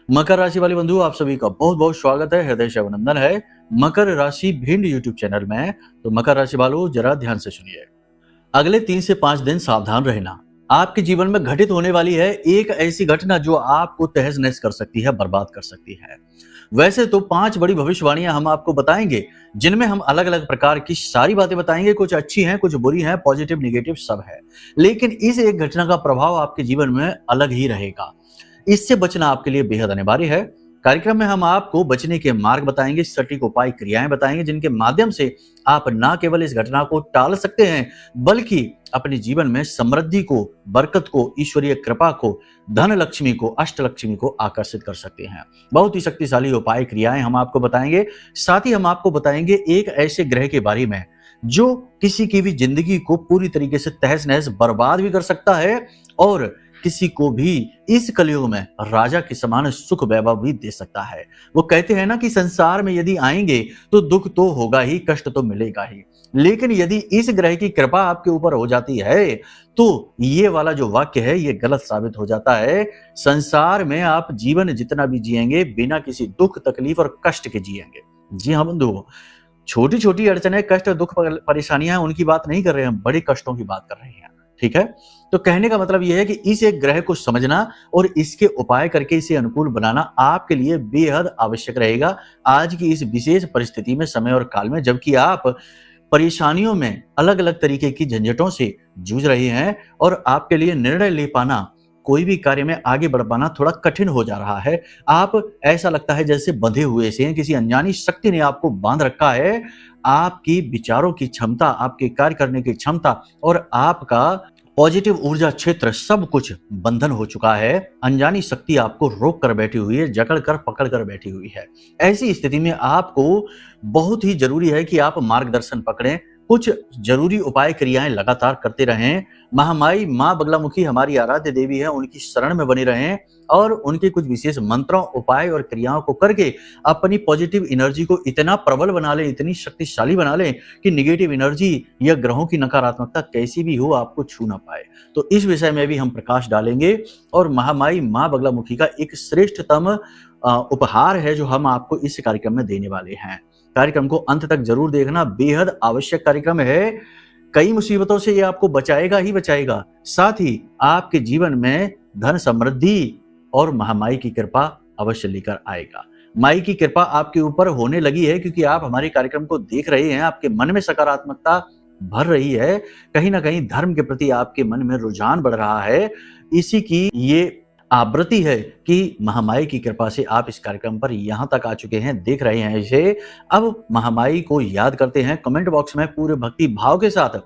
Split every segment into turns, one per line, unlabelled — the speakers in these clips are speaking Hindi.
मकर राशि वाले बंधु, आप सभी का बहुत बहुत स्वागत है, हृदय से अभिनंदन है मकर राशि भिंड यूट्यूब चैनल में। तो मकर राशि वालों, जरा ध्यान से सुनिए। अगले 3 से 5 दिन सावधान रहना। आपके जीवन में घटित होने वाली है एक ऐसी घटना जो आपको तहस नहस कर सकती है, बर्बाद कर सकती है। वैसे तो 5 बड़ी भविष्यवाणियां हम आपको बताएंगे, जिनमें हम अलग अलग प्रकार की सारी बातें बताएंगे। कुछ अच्छी हैं, कुछ बुरी हैं, पॉजिटिव निगेटिव सब है। लेकिन इस एक घटना का प्रभाव आपके जीवन में अलग ही रहेगा। इससे बचना आपके लिए बेहद अनिवार्य है। कार्यक्रम में हम आपको बचने के मार्ग बताएंगे, सटीक उपाय, क्रियाएं बताएंगे, जिनके माध्यम से आप न केवल इस घटना को टाल सकते हैं, बल्कि अपने जीवन में समृद्धि को, बरकत को, ईश्वरीय कृपा को, धन लक्ष्मी को, अष्ट लक्ष्मी को आकर्षित कर सकते हैं। बहुत ही शक्तिशाली उपाय, क्रियाएं हम आपको बताएंगे। साथ ही हम आपको बताएंगे एक ऐसे ग्रह के बारे में जो किसी की भी जिंदगी को पूरी तरीके से तहस नहस, बर्बाद भी कर सकता है और किसी को भी इस कलयुग में राजा के समान सुख वैभव भी दे सकता है। वो कहते हैं ना कि संसार में यदि आएंगे तो दुख तो होगा ही, कष्ट तो मिलेगा ही, लेकिन यदि इस ग्रह की कृपा आपके ऊपर हो जाती है तो ये वाला जो वाक्य है ये गलत साबित हो जाता है। संसार में आप जीवन जितना भी जिएंगे बिना किसी दुख, तकलीफ और कष्ट के जिएंगे। जी हाँ बंधु, छोटी छोटी अड़चने, कष्ट, दुख, परेशानियां, उनकी बात नहीं कर रहे हैं, बड़े कष्टों की बात कर रहे हैं। ठीक है, तो कहने का मतलब यह है कि इस एक ग्रह को समझना और इसके उपाय करके इसे अनुकूल बनाना आपके लिए बेहद आवश्यक रहेगा आज की इस विशेष परिस्थिति में, समय और काल में, जबकि आप परेशानियों में, अलग अलग तरीके की झंझटों से जूझ रहे हैं और आपके लिए निर्णय ले पाना, कोई भी कार्य में आगे बढ़ पाना थोड़ा कठिन हो जा रहा है। आप, ऐसा लगता है जैसे बंधे हुए से हैं, किसी अनजानी शक्ति ने आपको बांध रखा है। आपकी विचारों की क्षमता, आपके कार्य करने की क्षमता और आपका पॉजिटिव ऊर्जा क्षेत्र सब कुछ बंधन हो चुका है। अनजानी शक्ति आपको रोक कर बैठी हुई है, जकड़ कर पकड़ कर बैठी हुई है। ऐसी स्थिति में आपको बहुत ही जरूरी है कि आप मार्गदर्शन पकड़ें, कुछ जरूरी उपाय, क्रियाएं लगातार करते रहें। महामाई माँ बगलामुखी हमारी आराध्य देवी है, उनकी शरण में बने रहें और उनके कुछ विशेष मंत्रों, उपाय और क्रियाओं को करके अपनी पॉजिटिव एनर्जी को इतना प्रबल बना लें, इतनी शक्तिशाली बना लें कि निगेटिव एनर्जी या ग्रहों की नकारात्मकता कैसी भी हो आपको छू ना पाए। तो इस विषय में भी हम प्रकाश डालेंगे और महामाई माँ बगलामुखी का एक श्रेष्ठतम उपहार है जो हम आपको इस कार्यक्रम में देने वाले हैं। कार्यक्रम को अंत तक जरूर देखना, बेहद आवश्यक कार्यक्रम है। कई मुसीबतों से ये आपको बचाएगा ही बचाएगा, साथ ही आपके जीवन में धन, समृद्धि और महामाई की कृपा अवश्य लेकर आएगा। माई की कृपा आपके ऊपर होने लगी है क्योंकि आप हमारे कार्यक्रम को देख रहे हैं, आपके मन में सकारात्मकता भर रही है, कहीं ना कहीं धर्म के प्रति आपके मन में रुझान बढ़ रहा है। इसी की ये आवृत्ति है कि महामाई की कृपा से आप इस कार्यक्रम पर यहां तक आ चुके हैं, देख रहे हैं इसे। अब महामाई को याद करते हैं। कमेंट बॉक्स में पूरे भक्ति भाव के साथ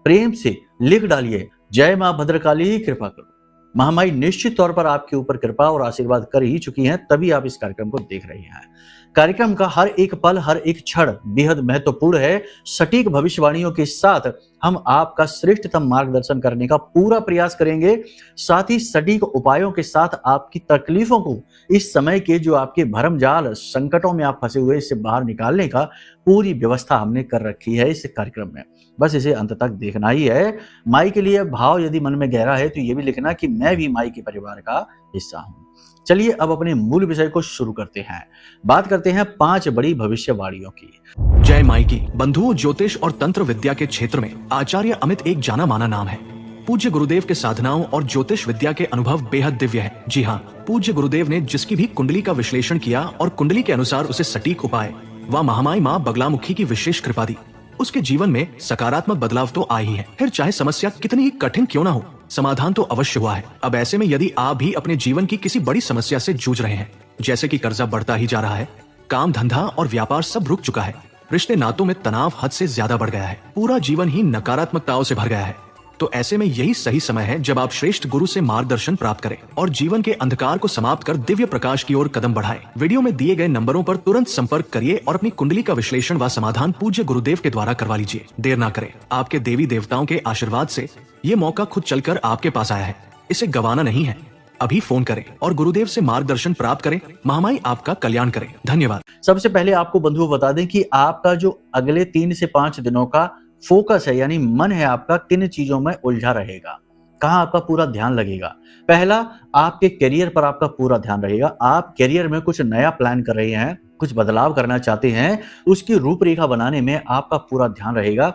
प्रेम से लिख डालिए, जय मां भद्रकाली, कृपा करो। महामाई निश्चित तौर पर आपके ऊपर कृपा और आशीर्वाद कर ही चुकी हैं, तभी आप इस कार्यक्रम को देख रहे हैं। कार्यक्रम का हर एक पल, हर एक क्षण बेहद महत्वपूर्ण है। सटीक भविष्यवाणियों के साथ हम आपका श्रेष्ठतम मार्गदर्शन करने का पूरा प्रयास करेंगे। साथ ही सटीक उपायों के साथ आपकी तकलीफों को, इस समय के जो आपके भरमजाल संकटों में आप फंसे हुए, इससे बाहर निकालने का पूरी व्यवस्था हमने कर रखी है इस कार्यक्रम में। बस इसे अंत तक देखना ही है। माई के लिए भाव यदि मन में गहरा है तो ये भी लिखना कि मैं भी माई के परिवार का हिस्सा हूं। चलिए अब अपने मूल विषय को शुरू करते हैं। बात करते हैं 5 बड़ी भविष्यवाणियों की।
जय माई की। बंधुओं, ज्योतिष और तंत्र विद्या के क्षेत्र में आचार्य अमित एक जाना माना नाम है। पूज्य गुरुदेव के साधनाओं और ज्योतिष विद्या के अनुभव बेहद दिव्य है। जी हाँ, पूज्य गुरुदेव ने जिसकी भी कुंडली का विश्लेषण किया और कुंडली के अनुसार उसे सटीक उपाय व महामाई माँ बगलामुखी की विशेष कृपा दी, उसके जीवन में सकारात्मक बदलाव तो आ ही है। फिर चाहे समस्या कितनी ही कठिन क्यों ना हो, समाधान तो अवश्य हुआ है। अब ऐसे में यदि आप भी अपने जीवन की किसी बड़ी समस्या से जूझ रहे हैं, जैसे कि कर्जा बढ़ता ही जा रहा है, काम धंधा और व्यापार सब रुक चुका है, रिश्ते नातों में तनाव हद से ज्यादा बढ़ गया है, पूरा जीवन ही नकारात्मकताओं से भर गया है, तो ऐसे में यही सही समय है जब आप श्रेष्ठ गुरु से मार्गदर्शन प्राप्त करें और जीवन के अंधकार को समाप्त कर दिव्य प्रकाश की ओर कदम बढ़ाएं। वीडियो में दिए गए नंबरों पर तुरंत संपर्क करिए और अपनी कुंडली का विश्लेषण व समाधान पूज्य गुरुदेव के द्वारा करवा लीजिए। देर ना करें, आपके देवी देवताओं के आशीर्वाद से ये मौका खुद चलकर आपके पास आया है, इसे गंवाना नहीं है। अभी फोन करें और गुरुदेव से मार्गदर्शन प्राप्त करें। महामाई आपका कल्याण करें। धन्यवाद।
सबसे पहले आपको बंधुओं बता दें कि आपका जो अगले 3 से 5 दिनों का फोकस है, यानी मन है आपका, किन चीजों में उलझा रहेगा। कहाँ आपका पूरा ध्यान लगेगा? पहला, आपके करियर पर आपका पूरा ध्यान रहेगा। आप करियर में कुछ नया प्लान कर रहे हैं, कुछ बदलाव करना चाहते हैं, उसकी रूपरेखा बनाने में आपका पूरा ध्यान रहेगा।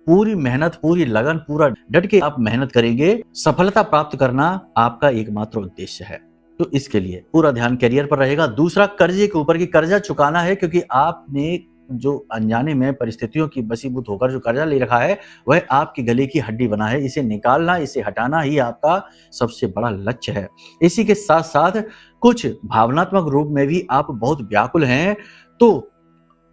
पूरी मेहनत, पूरी लगन, पूरा डट के आप मेहनत करेंगे। सफलता प्राप्त करना आपका एकमात्र उद्देश्य है। तो इसके लिए पूरा ध्यान करियर पर रहेगा। दूसरा, कर्जे के ऊपर, कि कर्जा चुकाना है, क्योंकि आपने जो अनजाने में परिस्थितियों की वशीभूत होकर जो कर्जा ले रखा है, वह आपके गले की हड्डी बना है। इसे निकालना, इसे हटाना ही आपका सबसे बड़ा लक्ष्य है। इसी के साथ साथ कुछ भावनात्मक रूप में भी आप बहुत व्याकुल हैं, तो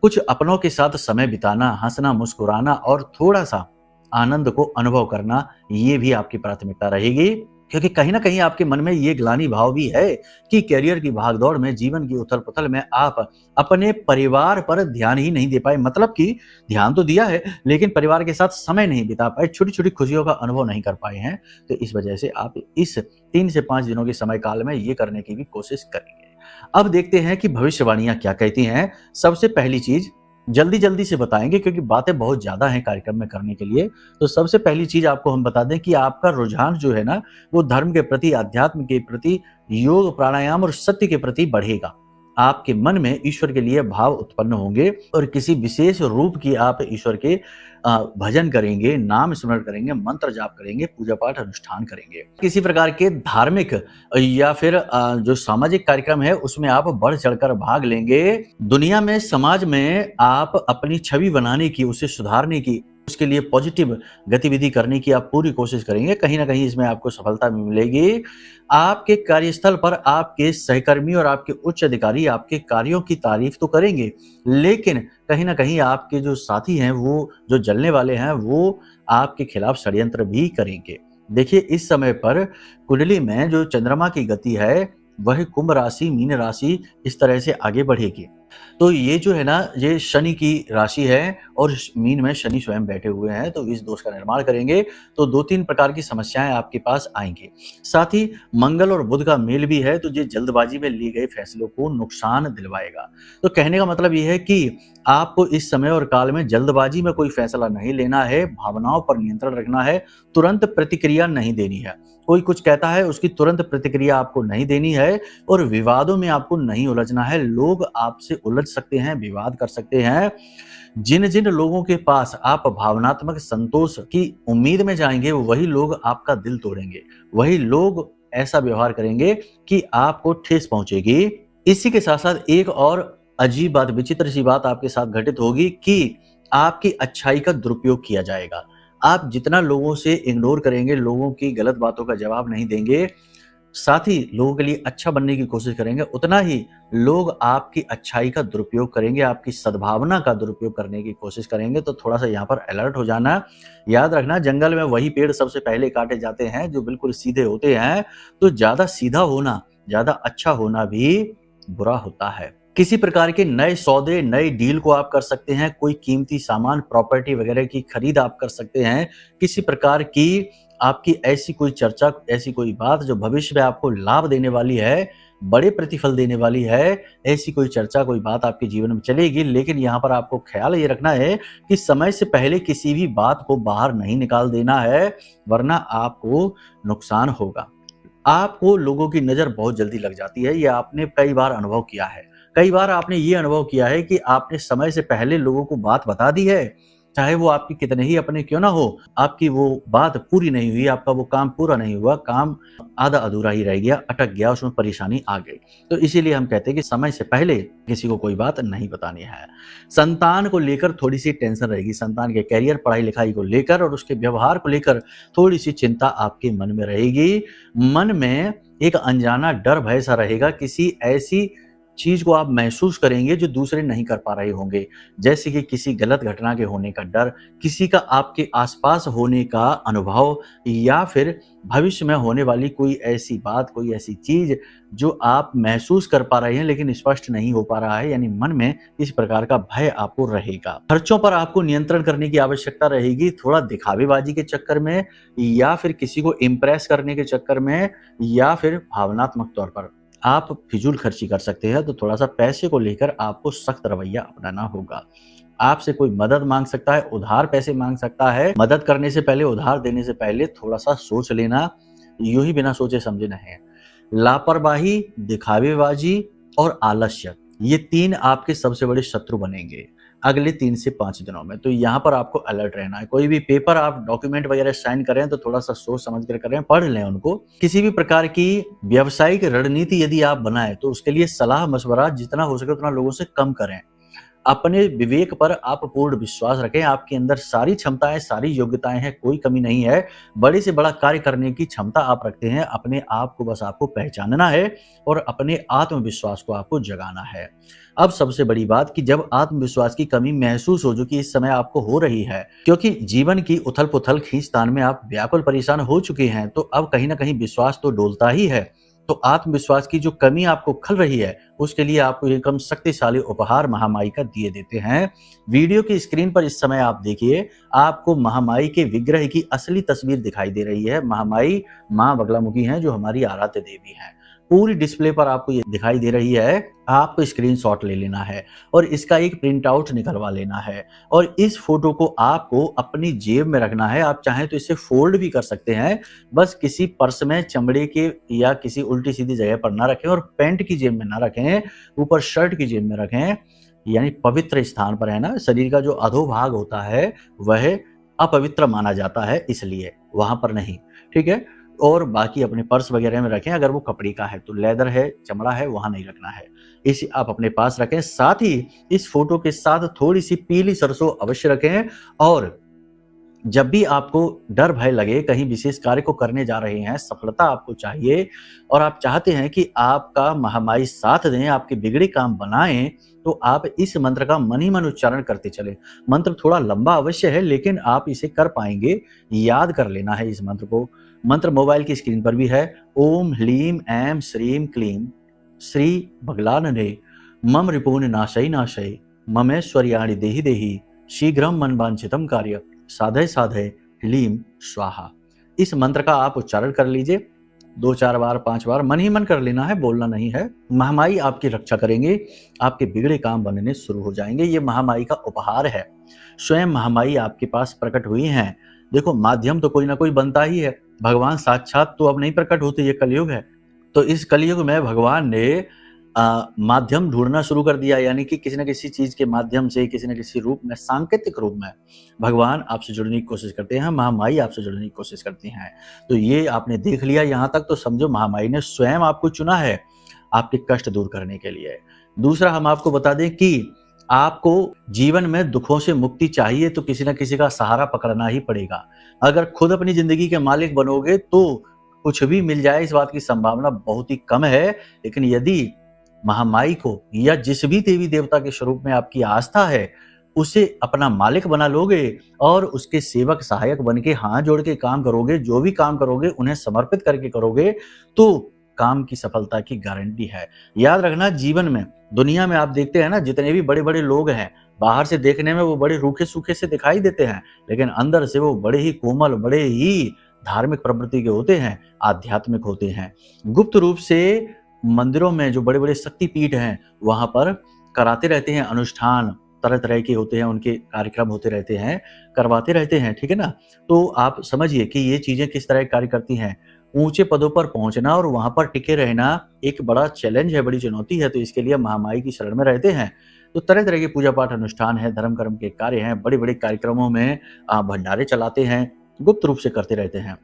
कुछ अपनों के साथ समय बिताना, हंसना, मुस्कुराना और थोड़ा-सा आनंद को अनुभव करना, ये भी आपकी प्राथमिकता रहेगी। क्योंकि कहीं न कहीं आपके मन में ये ग्लानि भाव भी है कि करियर की भागदौड़ में, जीवन की उथल-पुथल में आप अपने परिवार पर ध्यान ही नहीं दे पाए। मतलब कि ध्यान तो दिया है, लेकिन परिवार के साथ समय नहीं बिता पाए, छोटी-छोटी खुशियों का अनुभव नहीं कर पाए हैं। तो इस वजह से आप इस 3 से 5 दिनों के समय काल में ये करने की भी कोशिश करेंगे। अब देखते हैं कि भविष्यवाणियाँ क्या कहती हैं। सबसे पहली चीज़ जल्दी-जल्दी से बताएँगे, क्योंकि बातें बहुत ज़्यादा हैं कार्यक्रम में करने के लिए। तो सबसे पहली चीज़ आपको हम बता दें कि आपका रुझान जो है ना, वो धर्म के प्रति, अध्यात्म के प्रति, योग, प्राणायाम और सत्य के प्रति बढ़ेगा। आपके मन में ईश्वर के लिए भाव उत्पन्न होंगे और किसी विशेष रूप की आप ईश्वर के भजन करेंगे, नाम स्मरण करेंगे, मंत्र जाप करेंगे, पूजा पाठ अनुष्ठान करेंगे। किसी प्रकार के धार्मिक या फिर जो सामाजिक कार्यक्रम है, उसमें आप बढ़ चढ़कर भाग लेंगे। दुनिया में, समाज में आप अपनी छवि बनाने की, उसे सुधारने की, उसके लिए पॉजिटिव गतिविधि करने की आप पूरी कोशिश करेंगे। कहीं न कहीं इसमें आपको सफलता भी मिलेगी। आपके कार्यस्थल पर आपके सहकर्मी और आपके उच्च अधिकारी आपके कार्यों की तारीफ तो करेंगे, लेकिन कहीं न कहीं आपके जो साथी हैं, वो जो जलने वाले हैं, वो आपके खिलाफ षड्यंत्र भी करेंगे। देखिए, इस समय पर कुंडली में जो चंद्रमा की गति है, वह कुंभ राशि, मीन राशि इस तरह से आगे बढ़ेगी। तो ये जो है ना, ये शनि की राशि है और मीन में शनि स्वयं बैठे हुए हैं, तो इस दोष का निर्माण करेंगे। तो 2-3 प्रकार की समस्याएं आपके पास आएंगी। साथ ही मंगल और बुध का मेल भी है, तो ये जल्दबाजी में लिए गए फैसलों को नुकसान दिलवाएगा। तो कहने का मतलब ये है कि आपको इस समय और काल में जल्दबाजी में कोई फैसला नहीं लेना है, भावनाओं पर नियंत्रण रखना है, तुरंत प्रतिक्रिया नहीं देनी है। कोई कुछ कहता है, उसकी तुरंत प्रतिक्रिया आपको नहीं देनी है और विवादों में आपको नहीं उलझना है। लोग आपसे उलझ सकते हैं, विवाद कर सकते हैं। जिन-जिन लोगों के पास आप भावनात्मक संतोष की उम्मीद में जाएंगे, वही लोग आपका दिल तोड़ेंगे। वही लोग ऐसा व्यवहार करेंगे कि आपको ठेस पहुंचेगी। इसी के साथ-साथ एक और अजीब बात, विचित्र सी बात आपके साथ घटित होगी कि आपकी अच्छाई का दुरुपयोग किया जाएगा। आप जितना लोगों से इग्नोर करेंगे, लोगों की गलत बातों का जवाब नहीं देंगे, साथ ही लोगों के लिए अच्छा बनने की कोशिश करेंगे, उतना ही लोग आपकी अच्छाई का दुरुपयोग करेंगे, आपकी सद्भावना का दुरुपयोग करने की कोशिश करेंगे। तो थोड़ा सा यहाँ पर अलर्ट हो जाना। याद रखना, जंगल में वही पेड़ सबसे पहले काटे जाते हैं जो बिल्कुल सीधे होते हैं। तो ज्यादा सीधा होना, ज्यादा अच्छा होना भी बुरा होता है। किसी प्रकार के नए सौदे, नए डील को आप कर सकते हैं। कोई कीमती सामान, प्रॉपर्टी वगैरह की खरीद आप कर सकते हैं। किसी प्रकार की आपकी ऐसी कोई चर्चा, ऐसी कोई बात जो भविष्य में आपको लाभ देने वाली है, बड़े प्रतिफल देने वाली है, ऐसी कोई चर्चा, कोई बात आपके जीवन में चलेगी। लेकिन यहाँ पर आपको ख्याल ये रखना है कि समय से पहले किसी भी बात को बाहर नहीं निकाल देना है, वरना आपको नुकसान होगा। आपको लोगों की नज़र बहुत जल्दी लग जाती है, ये आपने कई बार अनुभव किया है। कई बार आपने ये अनुभव किया है कि आपने समय से पहले लोगों को बात बता दी है, चाहे वो आपके कितने ही अपने क्यों ना हो, आपकी वो बात पूरी नहीं हुई, आपका वो काम पूरा नहीं हुआ, काम आधा अधूरा ही रह गया, अटक गया, उसमें परेशानी आ गई। तो इसीलिए हम कहते हैं कि समय से पहले किसी को कोई बात नहीं बतानी है। संतान को लेकर थोड़ी सी टेंशन रहेगी, संतान के करियर, पढ़ाई लिखाई को लेकर और उसके व्यवहार को लेकर थोड़ी सी चिंता आपके मन में रहेगी। मन में एक अनजाना डर भय सा रहेगा, किसी ऐसी चीज को आप महसूस करेंगे जो दूसरे नहीं कर पा रहे होंगे, जैसे कि किसी गलत घटना के होने का डर, किसी का आपके आसपास होने का अनुभव, या फिर भविष्य में होने वाली कोई ऐसी बात, कोई ऐसी चीज जो आप महसूस कर पा रहे हैं लेकिन स्पष्ट नहीं हो पा रहा है, यानी मन में इस प्रकार का भय आपको रहेगा। खर्चों पर आपको नियंत्रण करने की आवश्यकता रहेगी। थोड़ा दिखावेबाजी के चक्कर में, या फिर किसी को इम्प्रेस करने के चक्कर में, या फिर भावनात्मक तौर पर आप फिजूल खर्ची कर सकते हैं। तो थोड़ा सा पैसे को लेकर आपको सख्त रवैया अपनाना होगा। आपसे कोई मदद मांग सकता है, उधार पैसे मांग सकता है। मदद करने से पहले, उधार देने से पहले थोड़ा सा सोच लेना। यूं ही बिना सोचे समझे नहीं। लापरवाही, दिखावेबाजी और आलस्य, ये 3 आपके सबसे बड़े शत्रु बनेंगे अगले 3 से 5 दिनों में। तो यहाँ पर आपको अलर्ट रहना है। कोई भी पेपर आप डॉक्यूमेंट वगैरह साइन करें तो थोड़ा सा सोच समझ कर करें, पढ़ लें उनको। किसी भी प्रकार की व्यावसायिक रणनीति यदि आप बनाएं तो उसके लिए सलाह मशवरा जितना हो सके उतना लोगों से कम करें। अपने विवेक पर आप पूर्ण विश्वास रखें। आपके अंदर सारी क्षमताएं, सारी योग्यताएं हैं, कोई कमी नहीं है। बड़े से बड़ा कार्य करने की क्षमता आप रखते हैं। अपने आप को बस आपको पहचानना है और अपने आत्मविश्वास को आपको जगाना है। अब सबसे बड़ी बात कि जब आत्मविश्वास की कमी महसूस हो, जो कि इस समय आपको हो रही है, क्योंकि जीवन की उथल-पुथल खींचतान में आप व्याकुल परेशान हो चुके हैं, तो अब कहीं न कहीं विश्वास तो डोलता ही है। तो आत्मविश्वास की जो कमी आपको खल रही है, उसके लिए आपको एकदम शक्तिशाली उपहार महामाई का दिए देते हैं। वीडियो की स्क्रीन पर इस समय आप देखिए, आपको महामाई के विग्रह की असली तस्वीर दिखाई दे रही है। महामाई माँ बगलामुखी हैं, जो हमारी आराध्य देवी हैं। पूरी डिस्प्ले पर आपको ये दिखाई दे रही है। आपको स्क्रीनशॉट ले लेना है और इसका एक प्रिंट आउट निकलवा लेना है और इस फोटो को आपको अपनी जेब में रखना है। आप चाहें तो इसे फोल्ड भी कर सकते हैं, बस किसी पर्स में चमड़े के या किसी उल्टी सीधी जगह पर ना रखें और पैंट की जेब में ना रखें, ऊपर शर्ट की जेब में रखें, यानी पवित्र स्थान पर, है ना। शरीर का जो अधोभाग होता है वह अपवित्र माना जाता है, इसलिए वहां पर नहीं, ठीक है। और बाकी अपने पर्स वगैरह में रखें। अगर वो कपड़े का है तो, लेदर है, चमड़ा है, वहां नहीं रखना है, इसे आप अपने पास रखें। साथ ही इस फोटो के साथ थोड़ी सी पीली सरसों अवश्य रखें और जब भी आपको डर भय लगे, कहीं विशेष कार्य को करने जा रहे हैं, सफलता आपको चाहिए और आप चाहते हैं कि आपका महामाई साथ दें, आपके बिगड़े काम बनाएं, तो आप इस मंत्र का मन ही मन उच्चारण करते चलें। मंत्र थोड़ा लंबा अवश्य है, लेकिन आप इसे कर पाएंगे। याद कर लेना है इस मंत्र को। मंत्र मोबाइल की स्क्रीन पर भी है। ओम ह्लीम ऐं श्रीं क्लीं श्री बगलानने मम रिपून नाशय नाशय ममेश्वर्याणि देहि देहि शीघ्रम मनवांछितम कार्य साधय साधय ह्लीम स्वाहा। इस मंत्र का आप उच्चारण कर लीजिए 2-4 बार, 5 बार, मन ही मन कर लेना है, बोलना नहीं है। महामाई आपकी रक्षा करेंगे, आपके बिगड़े काम बनने शुरू हो जाएंगे। ये महामाई का उपहार है। स्वयं महामाई आपके पास प्रकट हुई हैं। देखो, माध्यम तो कोई ना कोई बनता ही है। भगवान साक्षात तो अब नहीं प्रकट होते, ये कलयुग है। तो इस कलयुग में भगवान ने माध्यम ढूंढना शुरू कर दिया, यानी कि किसी न किसी चीज के माध्यम से, किसी न किसी रूप में, सांकेतिक रूप में भगवान आपसे जुड़ने की कोशिश करते हैं, महामाई आपसे जुड़ने की कोशिश करती हैं। तो ये आपने देख लिया यहाँ तक, तो समझो महामाई ने स्वयं आपको चुना है आपके कष्ट दूर करने के लिए। दूसरा, हम आपको बता दें कि आपको जीवन में दुखों से मुक्ति चाहिए तो किसी न किसी का सहारा पकड़ना ही पड़ेगा। अगर खुद अपनी जिंदगी के मालिक बनोगे तो कुछ भी मिल जाए, इस बात की संभावना बहुत ही कम है। लेकिन यदि महामाई को या जिस भी देवी देवता के स्वरूप में आपकी आस्था है, उसे अपना मालिक बना लोगे और उसके सेवक सहायक बन के हाथ जोड़ के काम करोगे, जो भी काम करोगे उन्हें समर्पित करके करोगे, तो काम की सफलता की गारंटी है। याद रखना, जीवन में, दुनिया में आप देखते हैं ना, जितने भी बड़े बड़े लोग हैं, बाहर से देखने में वो बड़े रूखे सूखे से दिखाई देते हैं, लेकिन अंदर से वो बड़े ही कोमल, बड़े ही धार्मिक प्रवृत्ति के होते हैं, आध्यात्मिक होते हैं। गुप्त रूप से मंदिरों में जो बड़े बड़े शक्तिपीठ हैं, वहां पर कराते रहते हैं अनुष्ठान, तरह तरह के होते हैं, उनके कार्यक्रम होते रहते हैं, करवाते रहते हैं, ठीक है ना। तो आप समझिए कि ये चीजें किस तरह कार्य करती हैं। ऊंचे पदों पर पहुंचना और वहां पर टिके रहना एक बड़ा चैलेंज है, बड़ी चुनौती है। तो इसके लिए महामाई की शरण में रहते हैं। तो तरह तरह के पूजा पाठ अनुष्ठान है, धर्म कर्म के कार्य हैं, बड़े बड़े कार्यक्रमों में भंडारे चलाते हैं, गुप्त रूप से करते रहते हैं।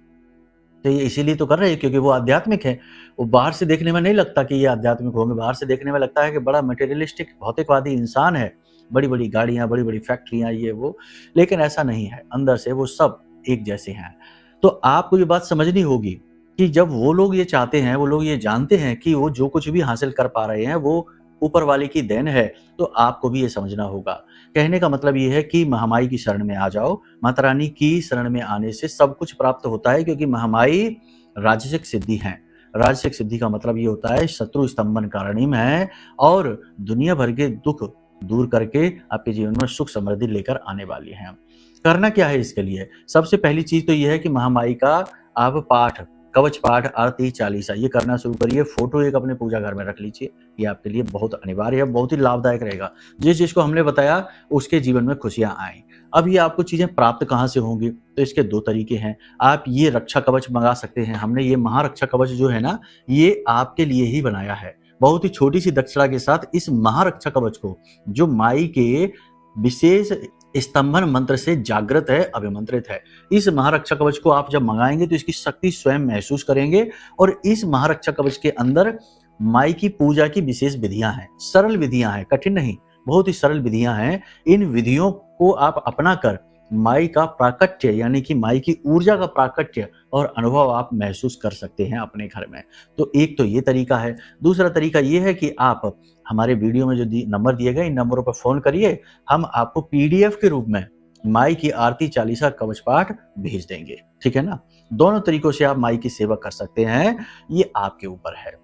तो ये इसीलिए तो कर रहे हैं क्योंकि वो आध्यात्मिक है। वो बाहर से देखने में नहीं लगता कि ये आध्यात्मिक होंगे, बाहर से देखने में लगता है कि बड़ा मटेरियलिस्टिक भौतिकवादी इंसान है, बड़ी बड़ी गाड़ियां, बड़ी बड़ी फैक्ट्रियां, ये वो, लेकिन ऐसा नहीं है। अंदर से वो सब एक जैसे हैं। तो आपको ये बात समझनी होगी कि जब वो लोग ये चाहते हैं, वो लोग ये जानते हैं कि वो जो कुछ भी हासिल कर पा रहे हैं वो ऊपर वाले की देन है, तो आपको भी ये समझना होगा। कहने का मतलब ये है कि महामाई की शरण में आ जाओ। माता रानी की शरण में आने से सब कुछ प्राप्त होता है, क्योंकि महामाई राजसिक सिद्धि है। राजसिक सिद्धि का मतलब ये होता है शत्रु स्तंभन कारणीम है और दुनिया भर के दुख दूर करके आपके जीवन में सुख समृद्धि लेकर आने वाली हैं। करना क्या है इसके लिए? सबसे पहली चीज तो यह है कि महामाई का आप पाठ कवच पाठ, आरती, चालीसा ये करना शुरू करिए। फोटो एक अपने पूजा घर में रख लीजिए, ये आपके लिए बहुत अनिवार्य है, बहुत ही लाभदायक रहेगा। जिस चीज को हमने बताया उसके जीवन में खुशियां आए। अब ये आपको चीजें प्राप्त कहाँ से होंगी, तो इसके दो तरीके हैं। आप ये रक्षा कवच मंगा सकते हैं। हमने ये महारक्षा कवच जो है ना, ये आपके लिए ही बनाया है। बहुत ही छोटी सी दक्षिणा के साथ इस महारक्षा कवच को, जो माई के विशेष स्तंभन मंत्र से जागृत है, अभिमंत्रित है, इस महारक्षा कवच को आप जब मंगाएंगे तो इसकी शक्ति स्वयं महसूस करेंगे। और इस महारक्षा कवच के अंदर माई की पूजा की विशेष विधियां हैं, सरल विधियां हैं, कठिन नहीं, बहुत ही सरल विधियां हैं। इन विधियों को आप अपना कर माई का प्राकट्य यानी कि माई की ऊर्जा का प्राकट्य और अनुभव आप महसूस कर सकते हैं अपने घर में। तो एक तो ये तरीका है। दूसरा तरीका ये है कि आप हमारे वीडियो में जो नंबर दिए गए इन नंबरों पर फोन करिए, हम आपको पीडीएफ के रूप में माई की आरती, चालीसा, कवच पाठ भेज देंगे। ठीक है ना। दोनों तरीकों से आप माई की सेवा कर सकते हैं, ये आपके ऊपर है।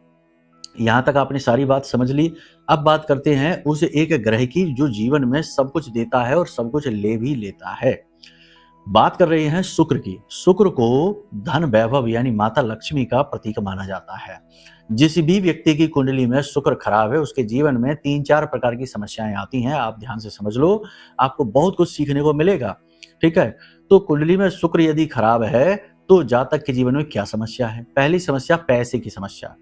यहां तक आपने सारी बात समझ ली। अब बात करते हैं उस एक ग्रह की जो जीवन में सब कुछ देता है और सब कुछ ले भी लेता है। बात कर रहे हैं शुक्र की। शुक्र को धन, वैभव यानी माता लक्ष्मी का प्रतीक माना जाता है। जिस भी व्यक्ति की कुंडली में शुक्र खराब है उसके जीवन में 3-4 प्रकार की समस्याएं आती हैं। आप ध्यान से समझ लो, आपको बहुत कुछ सीखने को मिलेगा। ठीक है। तो कुंडली में शुक्र यदि खराब है तो जातक के जीवन में क्या समस्या है? पहली समस्या पैसे की समस्या।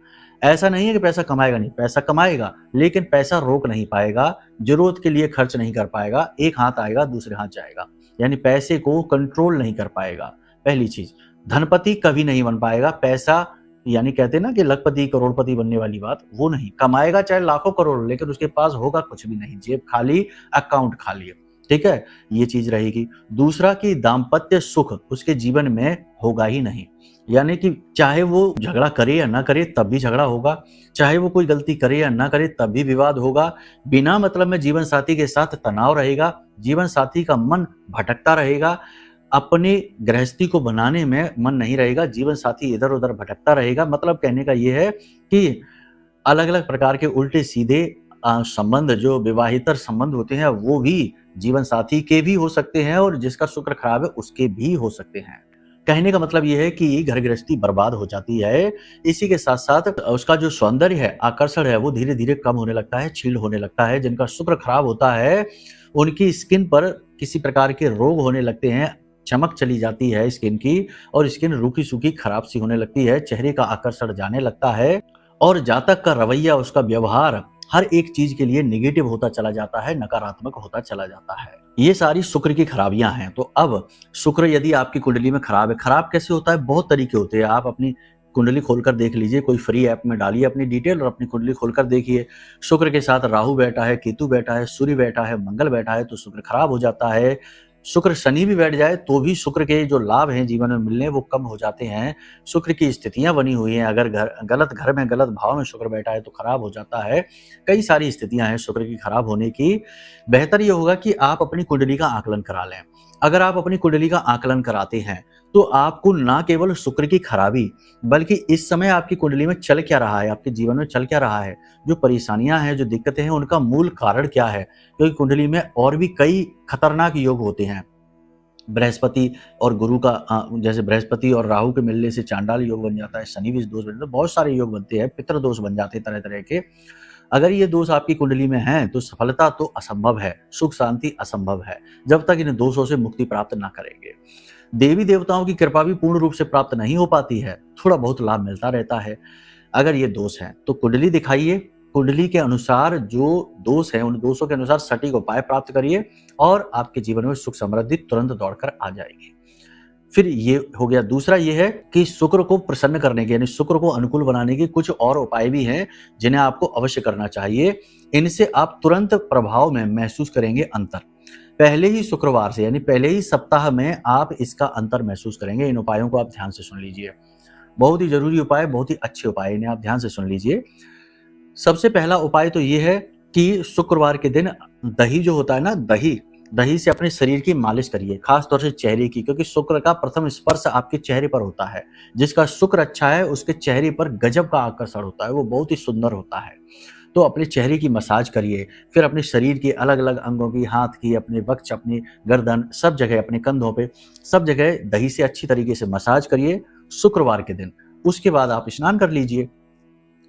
ऐसा नहीं है कि पैसा कमाएगा नहीं, पैसा कमाएगा, लेकिन पैसा रोक नहीं पाएगा, जरूरत के लिए खर्च नहीं कर पाएगा। एक हाथ आएगा दूसरे हाथ जाएगा, यानी पैसे को कंट्रोल नहीं कर पाएगा। पहली चीज। धनपति कभी नहीं बन पाएगा। पैसा यानी कहते हैं ना कि लखपति करोड़पति बनने वाली बात, वो नहीं। कमाएगा चाहे लाखों करोड़, लेकिन उसके पास होगा कुछ भी नहीं, जेब खाली, अकाउंट खाली। ठीक है, ये चीज रहेगी। दूसरा कि दाम्पत्य सुख उसके जीवन में होगा ही नहीं, यानी कि चाहे वो झगड़ा करे या ना करे तब भी झगड़ा होगा, चाहे वो कोई गलती करे या ना करे तब भी विवाद होगा। बिना मतलब में जीवन साथी के साथ तनाव रहेगा, जीवन साथी का मन भटकता रहेगा, अपनी गृहस्थी को बनाने में मन नहीं रहेगा, जीवन साथी इधर उधर भटकता रहेगा। मतलब कहने का ये है कि अलग अलग प्रकार के उल्टे सीधे संबंध जो विवाहितर संबंध होते हैं वो भी जीवन साथी के भी हो सकते हैं और जिसका शुक्र खराब है उसके भी हो सकते हैं। कहने का मतलब यह है कि घर गृहस्थी बर्बाद हो जाती है। इसी के साथ साथ उसका जो सौंदर्य है, आकर्षण है, वो धीरे धीरे कम होने लगता है, क्षीण होने लगता है। जिनका शुक्र खराब होता है उनकी स्किन पर किसी प्रकार के रोग होने लगते हैं, चमक चली जाती है स्किन की, और स्किन रूखी सूखी खराब सी होने लगती है, चेहरे का आकर्षण जाने लगता है, और जातक का रवैया, उसका व्यवहार हर एक चीज के लिए नेगेटिव होता चला जाता है, नकारात्मक होता चला जाता है। ये सारी शुक्र की खराबियां हैं। तो अब शुक्र यदि आपकी कुंडली में खराब है, खराब कैसे होता है? बहुत तरीके होते हैं। आप अपनी कुंडली खोलकर देख लीजिए, कोई फ्री ऐप में डालिए अपनी डिटेल और अपनी कुंडली खोलकर देखिए। शुक्र के साथ राहु बैठा है, केतु बैठा है, सूर्य बैठा है, मंगल बैठा है, तो शुक्र खराब हो जाता है। शुक्र शनि भी बैठ जाए तो भी शुक्र के जो लाभ हैं जीवन में मिलने वो कम हो जाते हैं। शुक्र की स्थितियां बनी हुई हैं, अगर गलत घर में गलत भाव में शुक्र बैठा है तो खराब हो जाता है। कई सारी स्थितियां हैं शुक्र की खराब होने की। बेहतर ये होगा कि आप अपनी कुंडली का आकलन करा लें। अगर आप अपनी कुंडली का आकलन कराते हैं तो आपको ना केवल शुक्र की खराबी बल्कि इस समय आपकी कुंडली में चल क्या रहा है, आपके जीवन में चल क्या रहा है, जो परेशानियां हैं, जो दिक्कतें हैं, उनका मूल कारण क्या है। क्योंकि कुंडली में और भी कई खतरनाक योग होते हैं। बृहस्पति और गुरु का जैसे बृहस्पति और राहु के मिलने से चांडाल योग बन जाता है, शनि भी दोष बन जाता है, बहुत सारे योग बनते हैं, पितृ दोष बन जाते हैं तरह तरह के। अगर ये दोष आपकी कुंडली में हैं तो सफलता तो असंभव है, सुख शांति असंभव है जब तक इन दोषों से मुक्ति प्राप्त ना करेंगे। देवी देवताओं की कृपा भी पूर्ण रूप से प्राप्त नहीं हो पाती है, थोड़ा बहुत लाभ मिलता रहता है। अगर ये दोष है तो कुंडली दिखाइए, कुंडली के अनुसार जो दोष है उन दोषों के अनुसार सटीक उपाय प्राप्त करिए और आपके जीवन में सुख समृद्धि तुरंत दौड़कर आ जाएगी। फिर ये हो गया। दूसरा ये है कि शुक्र को प्रसन्न करने के यानी शुक्र को अनुकूल बनाने के कुछ और उपाय भी हैं जिन्हें आपको अवश्य करना चाहिए। इनसे आप तुरंत प्रभाव में महसूस करेंगे अंतर। पहले ही शुक्रवार से यानी पहले ही सप्ताह में आप इसका अंतर महसूस करेंगे। इन उपायों को आप ध्यान से सुन लीजिए, बहुत ही जरूरी उपाय, बहुत ही अच्छे उपाय, इन्हें आप ध्यान से सुन लीजिए। सबसे पहला उपाय तो ये है कि शुक्रवार के दिन दही जो होता है ना, दही से अपने शरीर की मालिश करिए, खास तौर से चेहरे की, क्योंकि शुक्र का प्रथम स्पर्श आपके चेहरे पर होता है। जिसका शुक्र अच्छा है उसके चेहरे पर गजब का आकर्षण होता है, वो बहुत ही सुंदर होता है। तो अपने चेहरे की मसाज करिए, फिर अपने शरीर के अलग अलग अंगों की, हाथ की, अपने वक्ष, अपनी गर्दन, सब जगह, अपने कंधों पे, सब जगह दही से अच्छी तरीके से मसाज करिए शुक्रवार के दिन। उसके बाद आप स्नान कर लीजिए।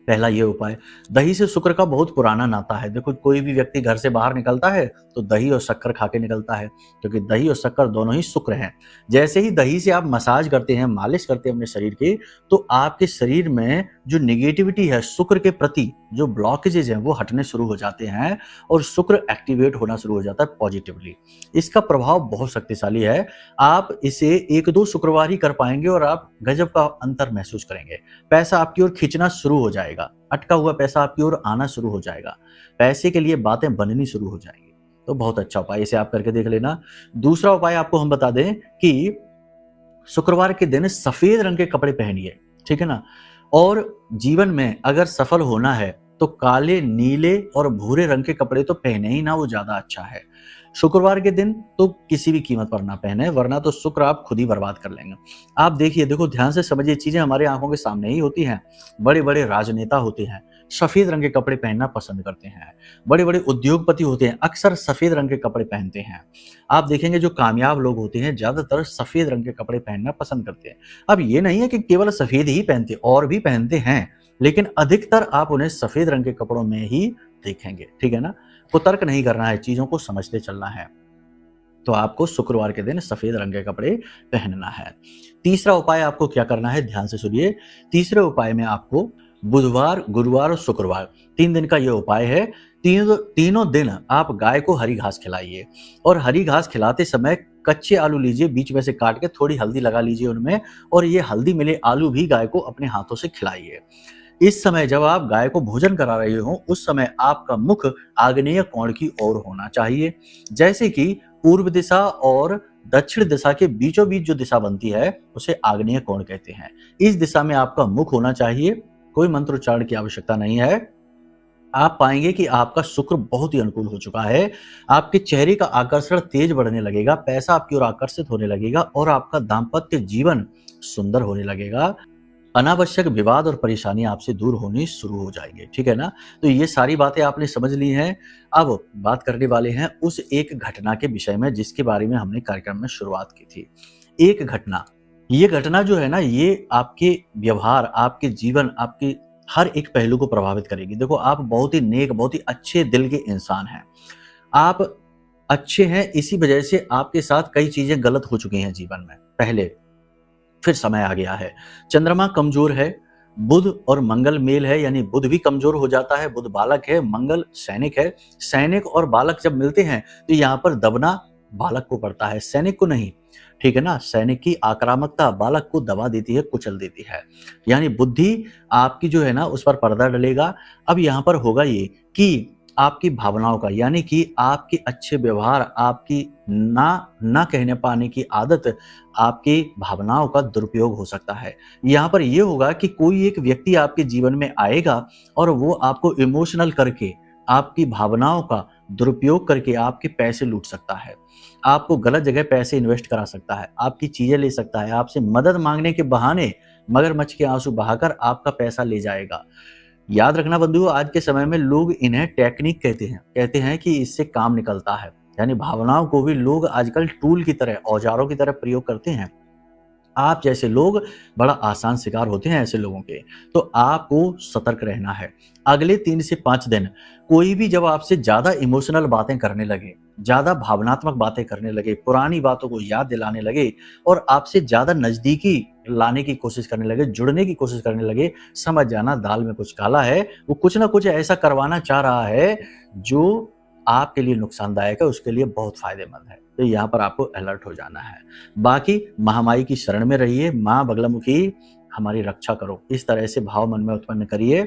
पहला ये उपाय। दही से शुक्र का बहुत पुराना नाता है। देखो, कोई भी व्यक्ति घर से बाहर निकलता है तो दही और शक्कर खा के निकलता है, क्योंकि दही और शक्कर दोनों ही शुक्र हैं। जैसे ही दही से आप मसाज करते हैं, मालिश करते हैं अपने शरीर की, तो आपके शरीर में जो निगेटिविटी है शुक्र के प्रति, जो ब्लॉकेजेज हैं वो हटने शुरू हो जाते हैं और शुक्र एक्टिवेट होना शुरू हो जाता है पॉजिटिवली। इसका प्रभाव बहुत शक्तिशाली है। आप इसे 1-2 शुक्रवार ही कर पाएंगे और आप गजब का अंतर महसूस करेंगे। पैसा आपकी ओर खींचना शुरू हो जाएगा, अटका हुआ पैसा आपकी ओर आना शुरू हो जाएगा, पैसे के लिए बातें बननी शुरू हो जाएंगी। तो बहुत अच्छा उपाय, इसे आप करके देख लेना। दूसरा उपाय आपको हम बता दें कि शुक्रवार के दिन सफेद रंग के कपड़े पहनिए, ठीक है ना। और जीवन में अगर सफल होना है तो काले, नीले और भूरे रंग के कपड़े तो पहने ही ना, वो ज्यादा अच्छा है। शुक्रवार के दिन तो किसी भी कीमत पर ना पहने, वरना तो शुक्र आप खुद ही बर्बाद कर लेंगे। आप देखिए, देखो ध्यान से समझिए, चीजें हमारे आंखों के सामने ही होती हैं। बड़े बड़े राजनेता होते हैं, सफेद रंग के कपड़े पहनना पसंद करते हैं। बड़े बड़े उद्योगपति होते हैं, अक्सर सफेद रंग के कपड़े पहनते हैं। आप देखेंगे जो कामयाब लोग होते हैं ज्यादातर सफेद रंग के कपड़े पहनना पसंद करते हैं। अब ये नहीं है कि केवल सफेद ही पहनते, और भी पहनते हैं, लेकिन अधिकतर आप उन्हें सफेद रंग के कपड़ों में ही देखेंगे, ठीक है ना। कुतर्क नहीं करना है, चीजों को समझते चलना है। तो आपको शुक्रवार के दिन सफेद रंग के कपड़े पहनना है। तीसरा उपाय आपको क्या करना है, ध्यान से सुनिए। तीसरे उपाय में आपको बुधवार, गुरुवार और शुक्रवार 3 दिन का यह उपाय है। तीनों दिन आप गाय को हरी घास खिलाइए, और हरी घास खिलाते समय कच्चे आलू लीजिए, बीच में से काट के थोड़ी हल्दी लगा लीजिए उनमें, और ये हल्दी मिले आलू भी गाय को अपने हाथों से खिलाइए। इस समय जब आप गाय को भोजन करा रहे हो, उस समय आपका मुख आग्नेय कोण की ओर होना चाहिए। जैसे कि पूर्व दिशा और दक्षिण दिशा के बीचों बीच जो दिशा बनती है उसे आग्नेय कोण कहते हैं। इस दिशा में आपका मुख होना चाहिए। कोई मंत्रोच्चारण की आवश्यकता नहीं है। आप पाएंगे कि आपका शुक्र बहुत ही अनुकूल हो चुका है। आपके चेहरे का आकर्षण तेज बढ़ने लगेगा, पैसा आपकी ओर आकर्षित होने लगेगा और आपका दाम्पत्य जीवन सुंदर होने लगेगा। अनावश्यक विवाद और परेशानी आपसे दूर होनी शुरू हो जाएंगे, ठीक है ना। तो ये सारी बातें आपने समझ ली हैं। अब बात करने वाले हैं उस एक घटना के विषय में जिसके बारे में हमने कार्यक्रम में शुरुआत की थी। एक घटना, ये घटना जो है ना, ये आपके व्यवहार, आपके जीवन, आपके हर एक पहलू को प्रभावित करेगी। देखो, आप बहुत ही नेक, बहुत ही अच्छे दिल के इंसान हैं। आप अच्छे हैं, इसी वजह से आपके साथ कई चीजें गलत हो चुकी हैं जीवन में पहले, फिर समय आ गया है। चंद्रमा कमजोर है, बुध और मंगल मेल है, यानी बुध भी कमजोर हो जाता है। बुध बालक है, मंगल सैनिक है। सैनिक और बालक जब मिलते हैं तो यहाँ पर दबना बालक को पड़ता है, सैनिक को नहीं, ठीक है ना। सैनिक की आक्रामकता बालक को दबा देती है, कुचल देती है। यानी बुद्धि आपकी जो है ना उस पर पर्दा डलेगा। अब यहाँ पर होगा ये कि आपकी भावनाओं का, यानी कि आपके अच्छे व्यवहार, आपकी ना कहने पाने की आदत, आपकी भावनाओं का दुरुपयोग हो सकता है। यहाँ पर यह होगा कि कोई एक व्यक्ति आपके जीवन में आएगा और वो आपको इमोशनल करके, आपकी भावनाओं का दुरुपयोग करके आपके पैसे लूट सकता है, आपको गलत जगह पैसे इन्वेस्ट करा सकता है, आपकी चीजें ले सकता है, आपसे मदद मांगने के बहाने मगरमच्छ के आंसू बहाकर आपका पैसा ले जाएगा। याद रखना बंधुओं, आज के समय में लोग इन्हें टेक्निक कहते हैं कि इससे काम निकलता है। यानी भावनाओं को भी लोग आजकल टूल की तरह, औजारों की तरह प्रयोग करते हैं। आप जैसे लोग बड़ा आसान शिकार होते हैं ऐसे लोगों के। तो आपको सतर्क रहना है। अगले 3 से 5 दिन कोई भी जब आपसे ज्यादा इमोशनल बातें करने लगे, ज्यादा भावनात्मक बातें करने लगे, पुरानी बातों को याद दिलाने लगे और आपसे ज्यादा नजदीकी लाने की कोशिश करने लगे, जुड़ने की कोशिश करने लगे, समझ जाना दाल में कुछ काला है। वो कुछ ना कुछ ऐसा करवाना चाह रहा है जो आपके लिए नुकसानदायक है, उसके लिए बहुत फायदेमंद है। तो यहाँ पर आपको अलर्ट हो जाना है। बाकी महामाई की शरण में रहिए, माँ बगलामुखी हमारी रक्षा करो, इस तरह से भाव मन में उत्पन्न करिए।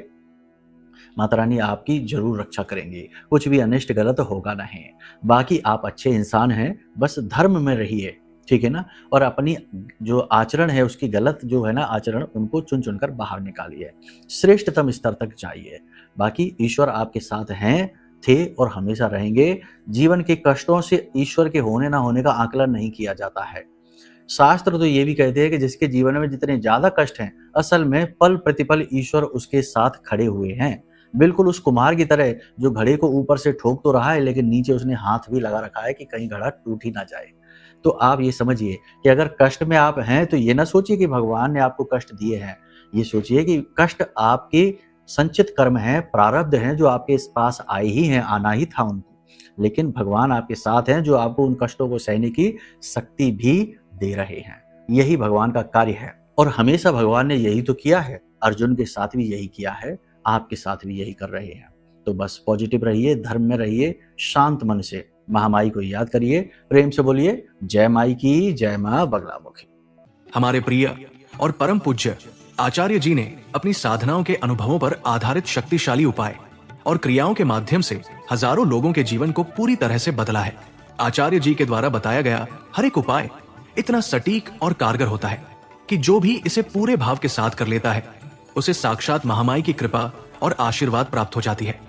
माता रानी आपकी जरूर रक्षा करेंगी, कुछ भी अनिष्ट गलत होगा नहीं। बाकी आप अच्छे इंसान हैं, बस धर्म में रहिए, ठीक है ना। और अपनी जो आचरण है उसकी गलत जो है ना आचरण, उनको चुन चुनकर बाहर निकालिए, श्रेष्ठतम स्तर तक जाइए। बाकी ईश्वर आपके साथ हैं, थे और हमेशा रहेंगे। जीवन के कष्टों से ईश्वर के होने ना होने का आकलन नहीं किया जाता है। शास्त्र तो ये भी कहते हैं कि जिसके जीवन में जितने ज्यादा कष्ट हैं, असल में पल प्रतिपल ईश्वर उसके साथ खड़े हुए हैं। बिल्कुल उस कुम्हार की तरह जो घड़े को ऊपर से ठोक तो रहा है, लेकिन नीचे उसने हाथ भी लगा रखा है कि कहीं घड़ा टूट ही ना जाए। तो आप ये समझिए कि अगर कष्ट में आप हैं तो ये ना सोचिए कि भगवान ने आपको कष्ट दिए हैं। ये सोचिए कि कष्ट आपके संचित कर्म हैं, प्रारब्ध हैं जो आपके इस पास आए ही हैं, आना ही था उनको, लेकिन भगवान आपके साथ हैं जो आपको उन कष्टों को सहने की शक्ति भी दे रहे हैं। यही भगवान का कार्य है और हमेशा भगवान ने यही तो किया है। अर्जुन के साथ भी यही किया है, आपके साथ भी यही कर रहे हैं। तो बस पॉजिटिव रहिए, धर्म में रहिए, शांत मन से महामाई को याद करिए, प्रेम से बोलिए जय माई की, जय मां बगलामुखी।
हमारे प्रिय और परम पूज्य आचार्य जी ने अपनी साधनाओं के अनुभवों पर आधारित शक्तिशाली उपाय और क्रियाओं के माध्यम से हजारों लोगों के जीवन को पूरी तरह से बदला है। आचार्य जी के द्वारा बताया गया हर एक उपाय इतना सटीक और कारगर होता है कि जो भी इसे पूरे भाव के साथ कर लेता है उसे साक्षात महामाई की कृपा और आशीर्वाद प्राप्त हो जाती है।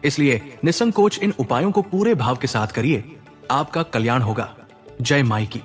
इसलिए निसंकोच इन उपायों को पूरे भाव के साथ करिए, आपका कल्याण होगा। जय माई की।